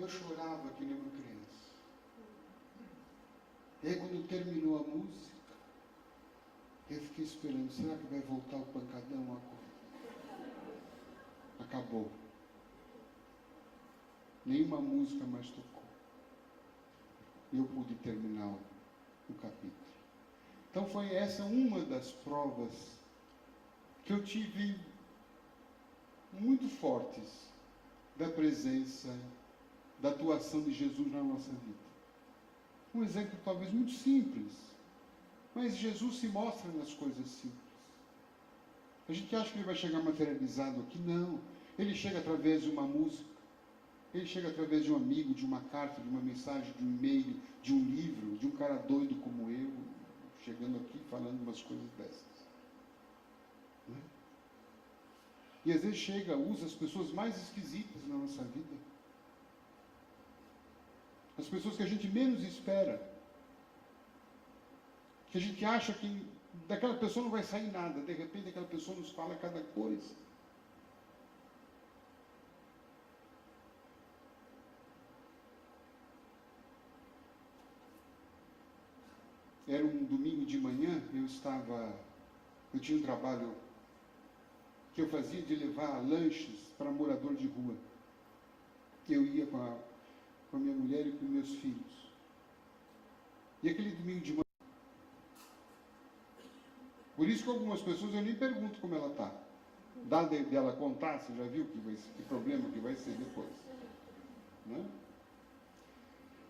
Eu chorava que nem uma criança. E aí quando terminou a música, eu fiquei esperando, será que vai voltar o pancadão agora? Acabou. Nenhuma música mais tocou. E eu pude terminar o capítulo. Então foi essa uma das provas que eu tive muito fortes da presença, da atuação de Jesus na nossa vida. Um exemplo talvez muito simples, mas Jesus se mostra nas coisas simples. A gente acha que ele vai chegar materializado aqui, não. Ele chega através de uma música, ele chega através de um amigo, de uma carta, de uma mensagem, de um e-mail, de um livro, de um cara doido como eu, chegando aqui falando umas coisas dessas. Não é? E às vezes chega, usa as pessoas mais esquisitas na nossa vida. As pessoas que a gente menos espera. Que a gente acha que daquela pessoa não vai sair nada. De repente aquela pessoa nos fala cada coisa. Era um domingo de manhã, eu tinha um trabalho que eu fazia de levar lanches para morador de rua. Eu ia com a minha mulher e com meus filhos. E aquele domingo de manhã, por isso que algumas pessoas eu nem pergunto como ela está. Dá dela contar, você já viu que problema que vai ser depois. Né?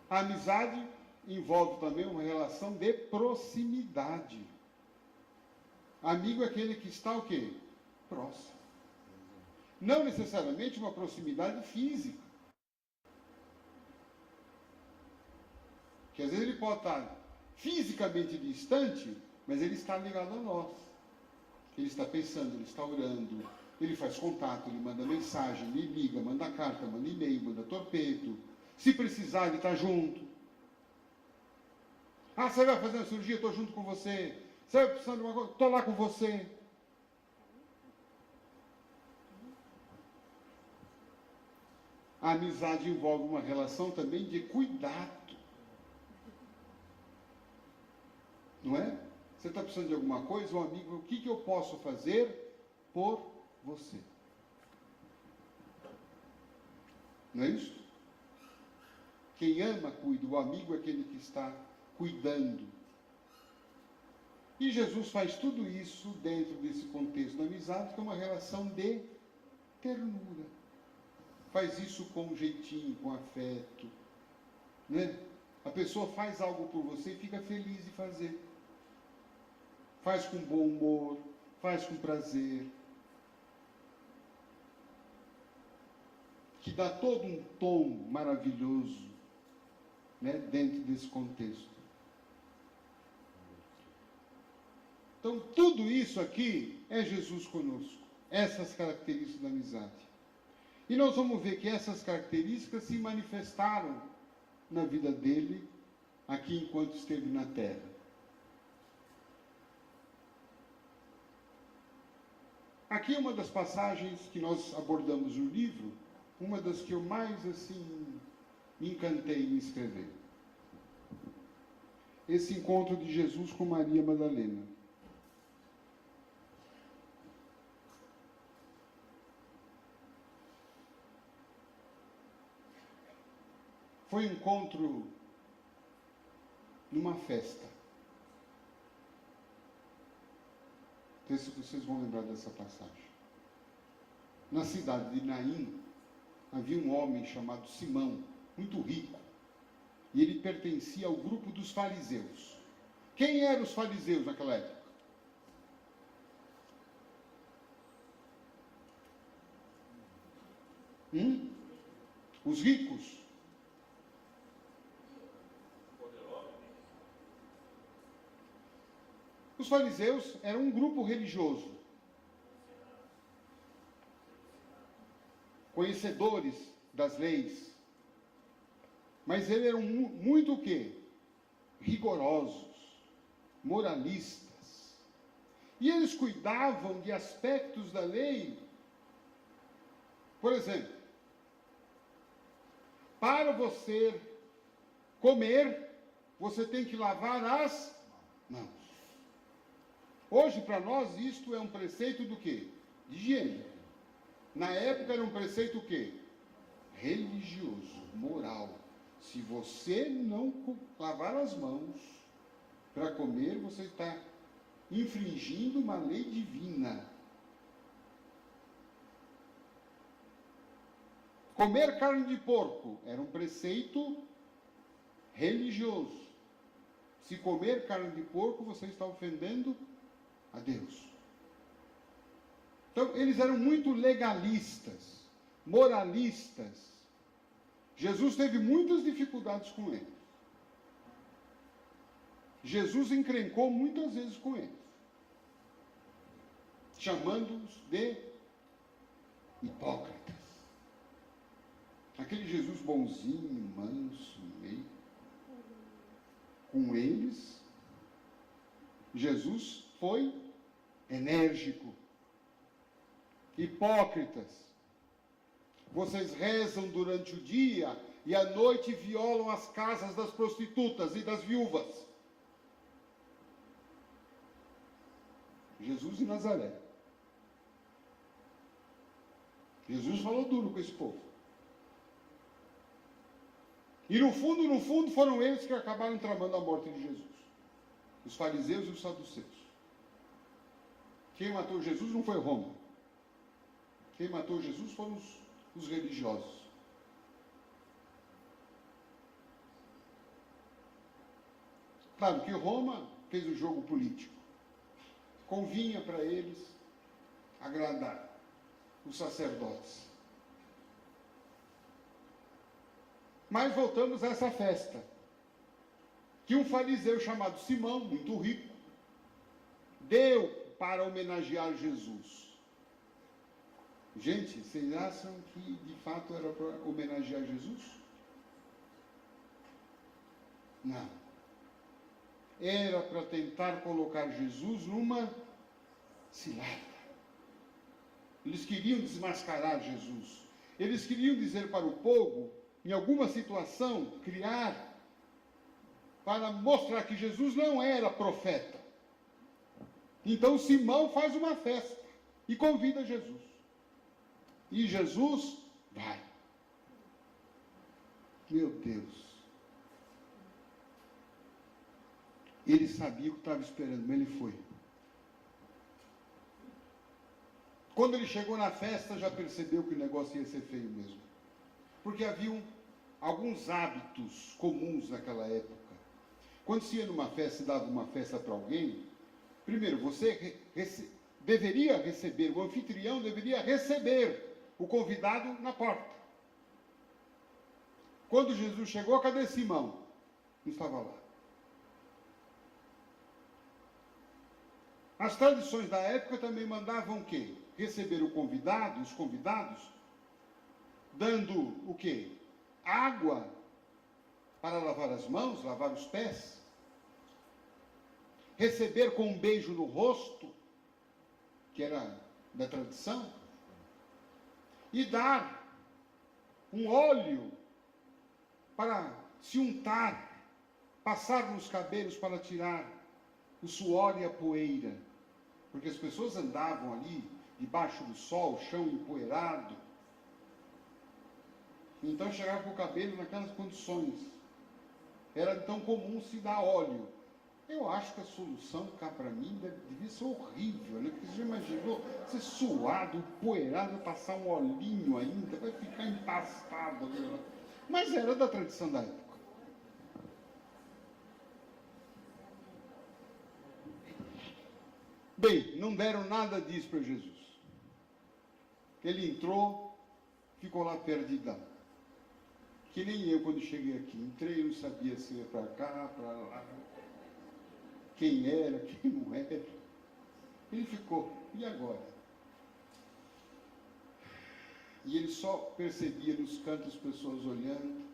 A amizade envolve também uma relação de proximidade. Amigo é aquele que está o quê? Próximo. Não necessariamente uma proximidade física. Que às vezes ele pode estar fisicamente distante, mas ele está ligado a nós. Ele está pensando, ele está orando, ele faz contato, ele manda mensagem, ele liga, manda carta, manda e-mail, manda torpedo. Se precisar, ele está junto. Ah, você vai fazer uma cirurgia? Estou junto com você. Você vai precisar de uma coisa? Estou lá com você. A amizade envolve uma relação também de cuidado. Não é? Você está precisando de alguma coisa, um amigo, o que eu posso fazer por você? Não é isso? Quem ama, cuida. O amigo é aquele que está cuidando. E Jesus faz tudo isso dentro desse contexto da amizade, que é uma relação de ternura. Faz isso com jeitinho, com afeto. Né? A pessoa faz algo por você e fica feliz de fazer. Faz com bom humor, faz com prazer. Que dá todo um tom maravilhoso, né, dentro desse contexto. Então, tudo isso aqui é Jesus conosco. Essas características da amizade. E nós vamos ver que essas características se manifestaram na vida dele, aqui enquanto esteve na terra. Aqui é uma das passagens que nós abordamos no livro, uma das que eu mais, assim, me encantei em escrever. Esse encontro de Jesus com Maria Madalena. Foi um encontro numa festa. Não sei se vocês vão lembrar dessa passagem. Na cidade de Naim, havia um homem chamado Simão, muito rico. E ele pertencia ao grupo dos fariseus. Quem eram os fariseus naquela época? Os ricos. Os fariseus eram um grupo religioso, conhecedores das leis, mas eles eram muito o quê? Rigorosos, moralistas. E eles cuidavam de aspectos da lei. Por exemplo, para você comer, você tem que lavar as mãos. Hoje, para nós, isto é um preceito do quê? De higiene. Na época era um preceito o quê? Religioso, moral. Se você não lavar as mãos para comer, você está infringindo uma lei divina. Comer carne de porco era um preceito religioso. Se comer carne de porco, você está ofendendo a Deus. Então, eles eram muito legalistas, moralistas. Jesus teve muitas dificuldades com eles. Jesus encrencou muitas vezes com eles, chamando-os de hipócritas. Aquele Jesus bonzinho, manso, meio. Com eles, Jesus foi enérgico. Hipócritas. Vocês rezam durante o dia e à noite violam as casas das prostitutas e das viúvas. Jesus de Nazaré. Jesus falou duro com esse povo. E no fundo, foram eles que acabaram tramando a morte de Jesus. Os fariseus e os saduceus. Quem matou Jesus não foi Roma. Quem matou Jesus foram os religiosos. Claro que Roma fez o jogo político. Convinha para eles agradar os sacerdotes. Mas voltamos a essa festa, que um fariseu chamado Simão, muito rico, deu para homenagear Jesus. Gente, vocês acham que de fato era para homenagear Jesus? Não. Era para tentar colocar Jesus numa cilada. Eles queriam desmascarar Jesus. Eles queriam dizer para o povo, em alguma situação, criar, para mostrar que Jesus não era profeta. Então Simão faz uma festa e convida Jesus. E Jesus vai. Meu Deus. Ele sabia o que estava esperando, mas ele foi. Quando ele chegou na festa, já percebeu que o negócio ia ser feio mesmo. Porque haviam alguns hábitos comuns naquela época. Quando se ia numa festa e dava uma festa para alguém, primeiro, você deveria receber, o anfitrião deveria receber o convidado na porta. Quando Jesus chegou, cadê Simão? Não estava lá. As tradições da época também mandavam o quê? Receber o convidado, os convidados, dando o quê? Água para lavar as mãos, lavar os pés. Receber com um beijo no rosto, que era da tradição. E dar um óleo para se untar, passar nos cabelos para tirar o suor e a poeira. Porque as pessoas andavam ali, debaixo do sol, chão empoeirado. Então chegava com o cabelo naquelas condições. Era então comum se dar óleo. Eu acho que a solução cá para mim devia ser horrível, né? Porque você já imaginou ser suado, empoeirado, passar um olhinho ainda, vai ficar empastado. Né? Mas era da tradição da época. Bem, não deram nada disso para Jesus. Ele entrou, ficou lá perdidão. Que nem eu quando cheguei aqui. Entrei, não sabia se ia para cá, para lá. Quem era, quem não era. Ele ficou. E agora? E ele só percebia nos cantos pessoas olhando,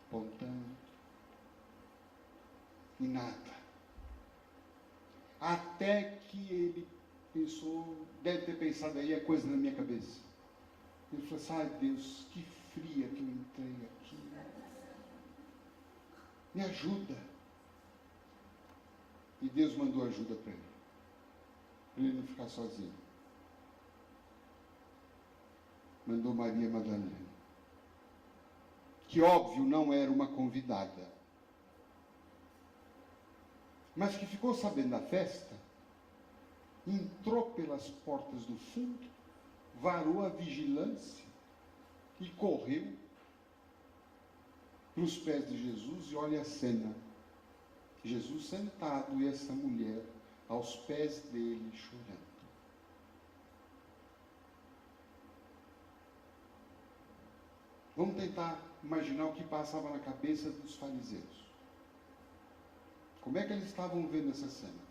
apontando. E nada. Até que ele pensou, deve ter pensado aí, é coisa na minha cabeça. Ele falou assim, ai Deus, que frio Me ajuda. E Deus mandou ajuda para ele não ficar sozinho. Mandou Maria Madalena, que óbvio não era uma convidada, mas que ficou sabendo da festa, entrou pelas portas do fundo, varou a vigilância e correu para os pés de Jesus. E olha a cena, Jesus sentado e essa mulher aos pés dele chorando. Vamos tentar imaginar o que passava na cabeça dos fariseus. Como é que eles estavam vendo essa cena?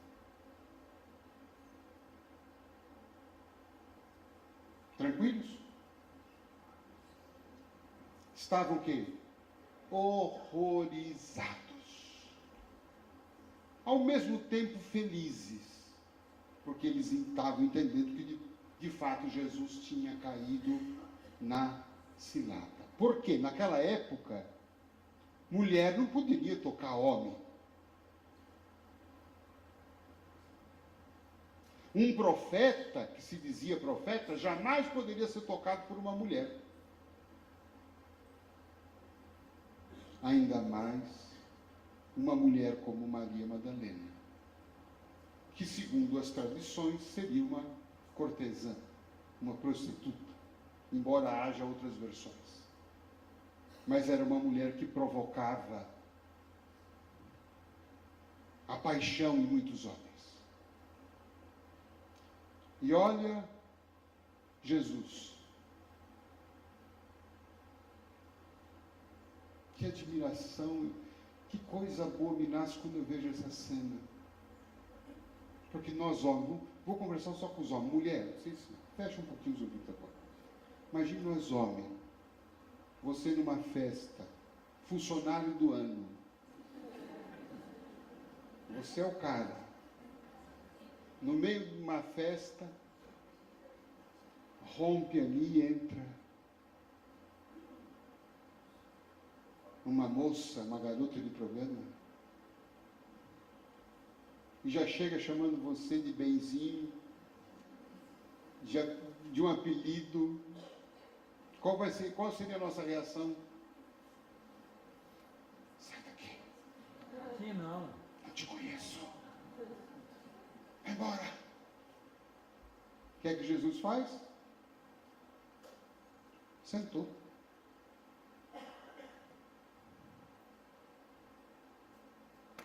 Tranquilos? Estavam o quê? Horrorizados. Ao mesmo tempo felizes, porque eles estavam entendendo que de fato Jesus tinha caído na cilada. Porque naquela época, mulher não poderia tocar homem. Um profeta, que se dizia profeta, jamais poderia ser tocado por uma mulher. Ainda mais uma mulher como Maria Madalena, que segundo as tradições seria uma cortesã, uma prostituta, embora haja outras versões. Mas era uma mulher que provocava a paixão em muitos homens. E olha Jesus. Que admiração, que coisa boa me nasce quando eu vejo essa cena. Porque nós homens, vou conversar só com os homens, mulher, vocês fecham um pouquinho os ouvidos agora. Imagine nós homens, você numa festa, funcionário do ano. Você é o cara. No meio de uma festa, rompe ali e entra uma moça, uma garota de programa, e já chega chamando você de benzinho, já de um apelido. Qual seria a nossa reação? Sai daqui. Aqui não. Não te conheço. Vai embora. O que é que Jesus faz? Sentou.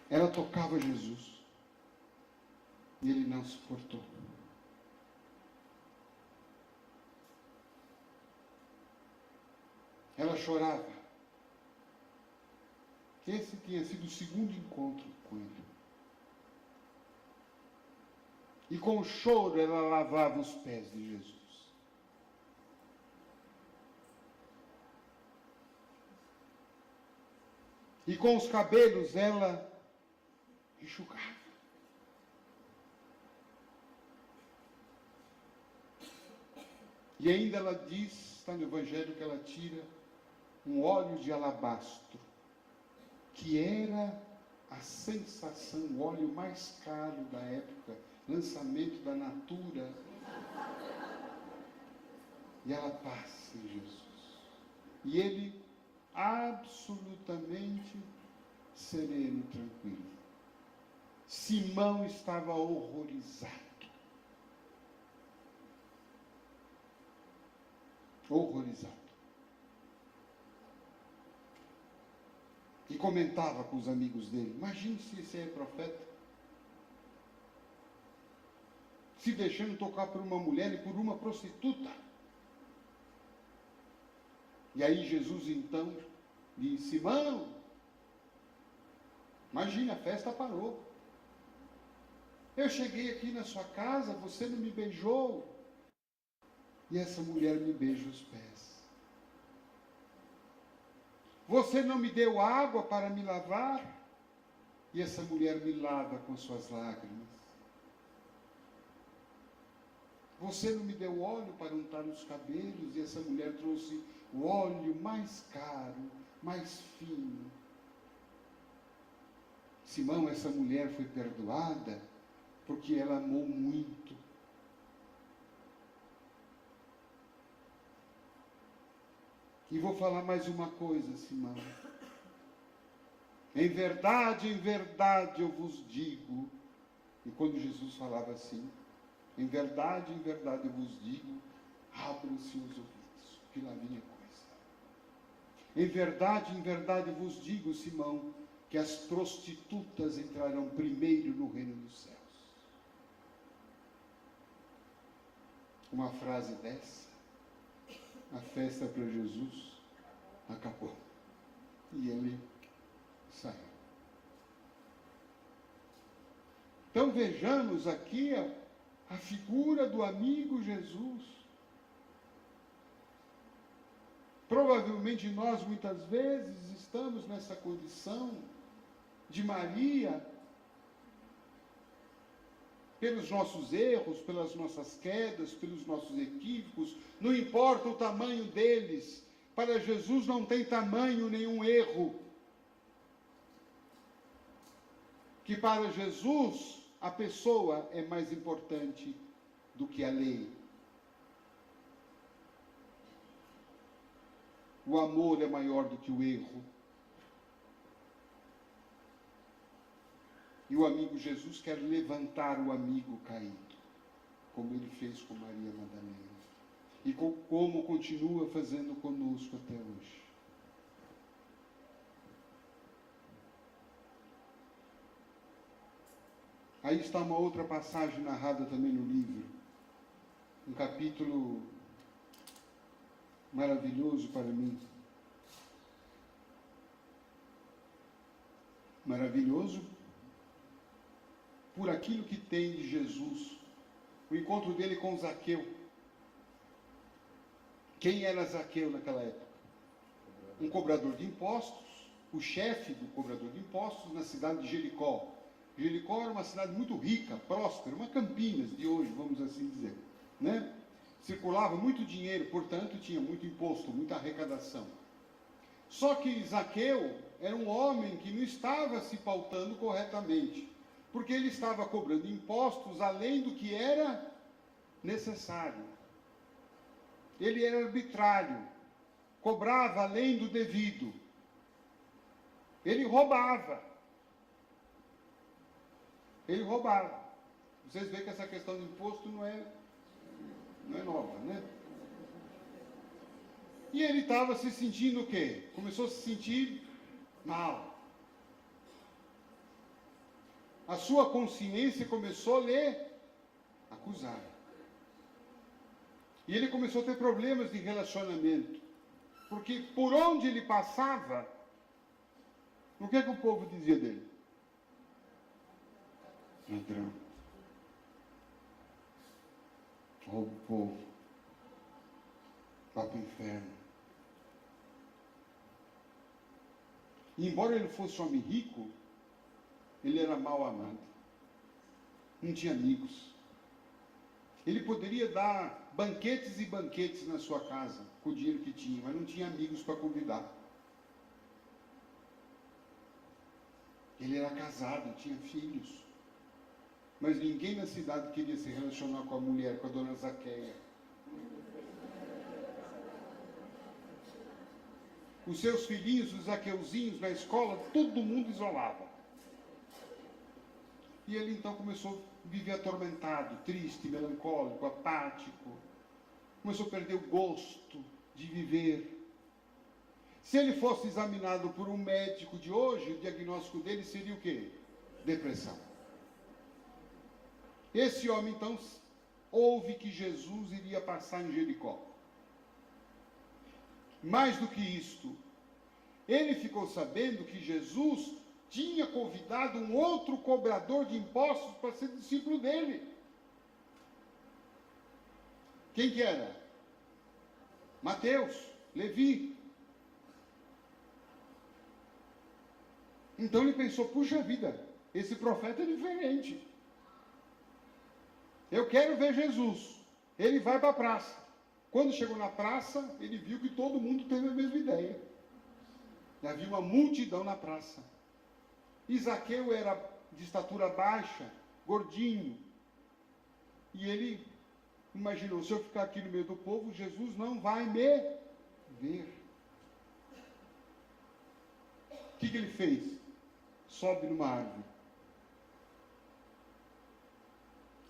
Ela tocava Jesus. E ele não suportou. Ela chorava. Esse tinha sido o segundo encontro com ele. E com choro ela lavava os pés de Jesus. E com os cabelos ela enxugava. E ainda ela diz, está no Evangelho, que ela tira um óleo de alabastro, que era a sensação, o óleo mais caro da época, lançamento da Natura. E ela passa em Jesus. E ele absolutamente sereno, tranquilo. Simão estava horrorizado. Horrorizado. E comentava com os amigos dele: imagine se esse é profeta, se deixando tocar por uma mulher e por uma prostituta. E aí Jesus então disse: Simão, imagina, a festa parou. Eu cheguei aqui na sua casa, você não me beijou. E essa mulher me beija os pés. Você não me deu água para me lavar. E essa mulher me lava com suas lágrimas. Você não me deu óleo para untar os cabelos. E essa mulher trouxe o óleo mais caro, mais fino. Simão, essa mulher foi perdoada porque ela amou muito. E vou falar mais uma coisa, Simão. Em verdade eu vos digo, e quando Jesus falava assim, em verdade eu vos digo, abram-se os ouvidos, que lá vinha coisa. Em verdade vos digo, Simão, que as prostitutas entrarão primeiro no reino dos céus. Uma frase dessa, a festa para Jesus acabou. E ele saiu. Então vejamos aqui a figura do amigo Jesus. Provavelmente nós muitas vezes estamos nessa condição de Maria, pelos nossos erros, pelas nossas quedas, pelos nossos equívocos, não importa o tamanho deles, para Jesus não tem tamanho nenhum erro. Que para Jesus a pessoa é mais importante do que a lei. O amor é maior do que o erro. E o amigo Jesus quer levantar o amigo caído, como ele fez com Maria Madalena. E como continua fazendo conosco até hoje. Aí está uma outra passagem narrada também no livro. Um capítulo maravilhoso para mim. Maravilhoso por aquilo que tem de Jesus. O encontro dele com Zaqueu. Quem era Zaqueu naquela época? Um cobrador de impostos, o chefe do cobrador de impostos na cidade de Jericó. Jericó era uma cidade muito rica, próspera, uma Campinas de hoje, vamos assim dizer, né? Circulava muito dinheiro, portanto tinha muito imposto, muita arrecadação. Só que Zaqueu era um homem que não estava se pautando corretamente, porque ele estava cobrando impostos além do que era necessário. Ele era arbitrário, cobrava além do devido. Ele roubava. Ele roubava. Vocês veem que essa questão do imposto não é nova, né? E ele estava se sentindo o quê? Começou a se sentir mal. A sua consciência começou a lhe acusar. E ele começou a ter problemas de relacionamento. Porque por onde ele passava, o que é que o povo dizia dele? Ladrão. Rouba o povo. Vai para o inferno. E embora ele fosse um homem rico, ele era mal amado. Não tinha amigos. Ele poderia dar banquetes e banquetes na sua casa, com o dinheiro que tinha, mas não tinha amigos para convidar. Ele era casado, tinha filhos. Mas ninguém na cidade queria se relacionar com a mulher, com a dona Zaqueia. Os seus filhinhos, os zaqueuzinhos na escola, todo mundo isolava. E ele então começou a viver atormentado, triste, melancólico, apático. Começou a perder o gosto de viver. Se ele fosse examinado por um médico de hoje, o diagnóstico dele seria o quê? Depressão. Esse homem então ouve que Jesus iria passar em Jericó. Mais do que isto, ele ficou sabendo que Jesus tinha convidado um outro cobrador de impostos para ser discípulo dele. Quem que era? Mateus, Levi. Então ele pensou, puxa vida, esse profeta é diferente. Eu quero ver Jesus. Ele vai para a praça. Quando chegou na praça, ele viu que todo mundo teve a mesma ideia. Havia uma multidão na praça. E Zaqueu era de estatura baixa, gordinho. E ele imaginou, se eu ficar aqui no meio do povo, Jesus não vai me ver. O que ele fez? Sobe numa árvore,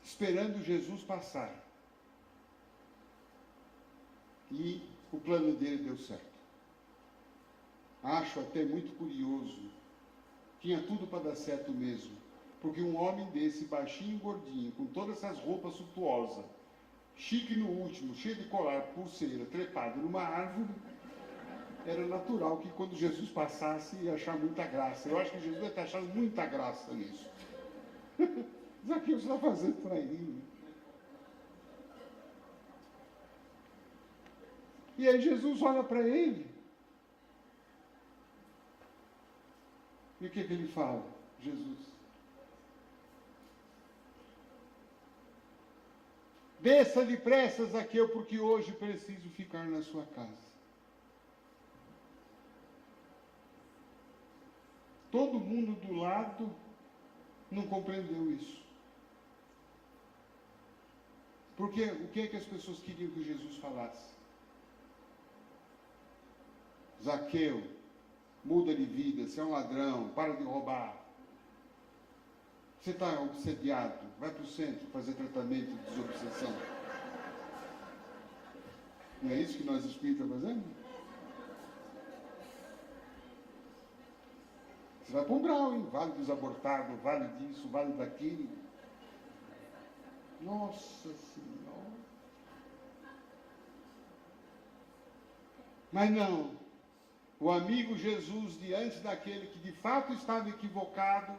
esperando Jesus passar. E o plano dele deu certo. Acho até muito curioso. Tinha tudo para dar certo mesmo. Porque um homem desse, baixinho, gordinho, com todas essas roupas suntuosas, chique no último, cheio de colar, pulseira, trepado numa árvore, era natural que quando Jesus passasse ia achar muita graça. Eu acho que Jesus deve estar achando muita graça nisso. Zaqueu está fazendo traininho. E aí Jesus olha para ele. E o que ele fala? Jesus: desça depressa, Zaqueu, porque hoje preciso ficar na sua casa. Todo mundo do lado não compreendeu isso. Porque o que é que as pessoas queriam que Jesus falasse? Zaqueu, muda de vida, você é um ladrão, para de roubar. Você está obsediado, vai para o centro fazer tratamento de desobsessão. Não é isso que nós espíritas fazemos? Você vai para um grau, hein? Vale dos abortados, vale disso, vale daquilo. Nossa Senhora. Mas não. O amigo Jesus, diante daquele que de fato estava equivocado: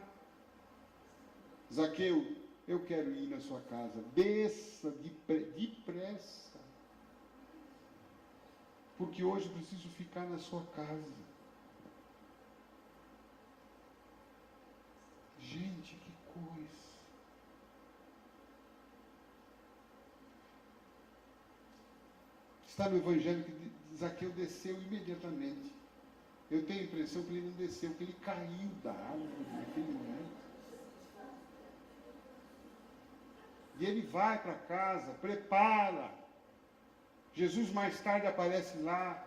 Zaqueu, eu quero ir na sua casa. Desça depressa. Porque hoje preciso ficar na sua casa. Gente, que coisa. Está no Evangelho que Zaqueu desceu imediatamente. Eu tenho a impressão que ele não desceu, que ele caiu da árvore naquele momento. E ele vai para casa, prepara. Jesus mais tarde aparece lá,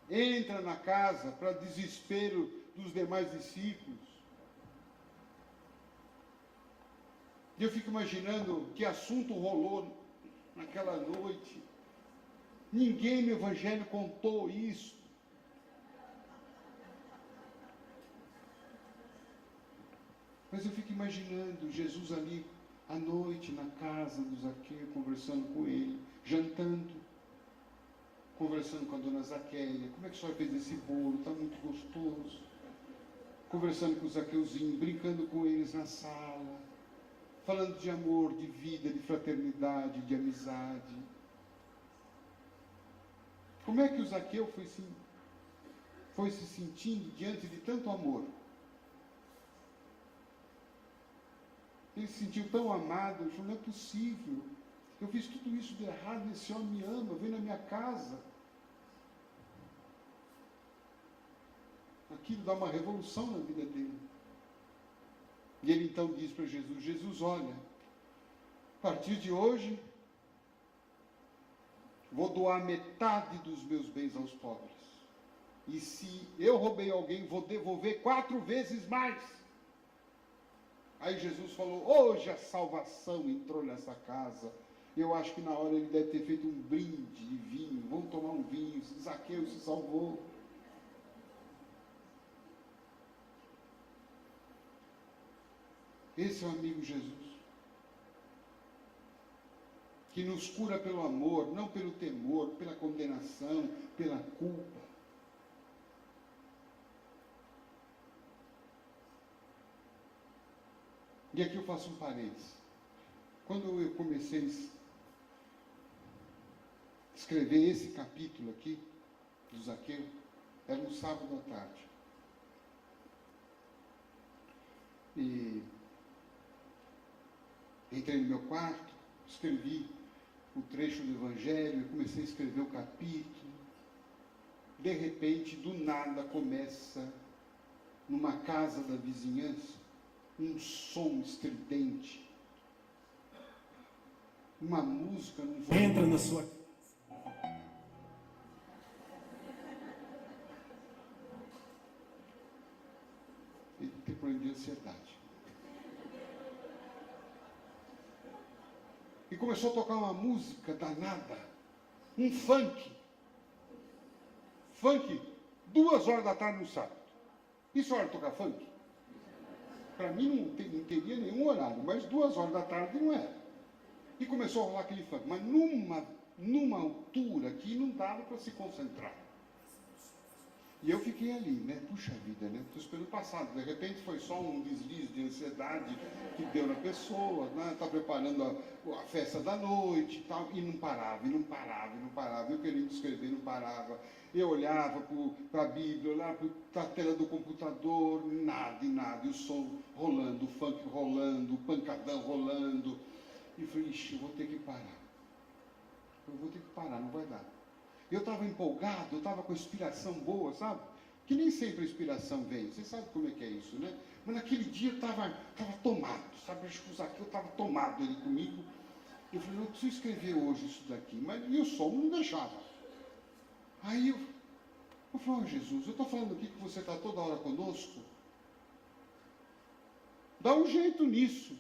entra na casa para desespero dos demais discípulos. E eu fico imaginando que assunto rolou naquela noite. Ninguém no Evangelho contou isso. Mas eu fico imaginando Jesus ali à noite na casa do Zaqueu, conversando com ele, jantando, conversando com a dona Zaqueia. Como é que a senhora fez esse bolo? Está muito gostoso. Conversando com o Zaqueuzinho, brincando com eles na sala, falando de amor, de vida, de fraternidade, de amizade. Como é que o Zaqueu foi se sentindo diante de tanto amor? Ele se sentiu tão amado. Ele falou: não é possível, eu fiz tudo isso de errado, esse homem me ama, vem na minha casa. Aquilo dá uma revolução na vida dele. E ele então diz para Jesus: Jesus, olha, a partir de hoje, vou doar metade dos meus bens aos pobres. E se eu roubei alguém, vou devolver 4 vezes mais. Aí Jesus falou: hoje a salvação entrou nessa casa. Eu acho que na hora ele deve ter feito um brinde de vinho. Vamos tomar um vinho. Zaqueu se salvou. Esse é o amigo Jesus, que nos cura pelo amor, não pelo temor, pela condenação, pela culpa. E aqui eu faço um parênteses. Quando eu comecei a escrever esse capítulo aqui, do Zaqueu, era um sábado à tarde. E entrei no meu quarto, escrevi o trecho do Evangelho, e comecei a escrever o capítulo. De repente, do nada, começa numa casa da vizinhança, um som estridente, uma música num volume. Entra na sua. Ele tem problema de ansiedade. E começou a tocar uma música danada, um funk. Funk, 2 horas da tarde no sábado. Isso é hora de tocar funk? Para mim não teria nenhum horário, mas 2 horas da tarde não era. E começou a rolar aquele funk, mas numa altura que não dava para se concentrar. E eu fiquei ali, né? Puxa vida, né? Estou esperando passar. De repente foi só um deslize de ansiedade que deu na pessoa, né? Está preparando a festa da noite e tal. E não parava, e não parava, e não parava. Eu querendo escrever, não parava. Eu olhava para a Bíblia, olhava para a tela do computador, nada e nada. E o som rolando, o funk rolando, o pancadão rolando. E eu falei, ixi, eu vou ter que parar. Eu vou ter que parar, não vai dar. Eu estava empolgado, eu estava com inspiração boa, sabe? Que nem sempre a inspiração vem, você sabe como é que é isso, né? Mas naquele dia eu estava tomado, sabe? Acho que o Zaqueu estava tomado ali comigo. Eu falei, eu preciso escrever hoje isso daqui, mas e o som não deixava. Aí eu falei, oh, Jesus, eu estou falando aqui que você está toda hora conosco. Dá um jeito nisso.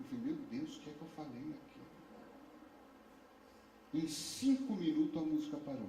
Eu falei, meu Deus, o que é que eu falei aqui? Em 5 minutos a música parou.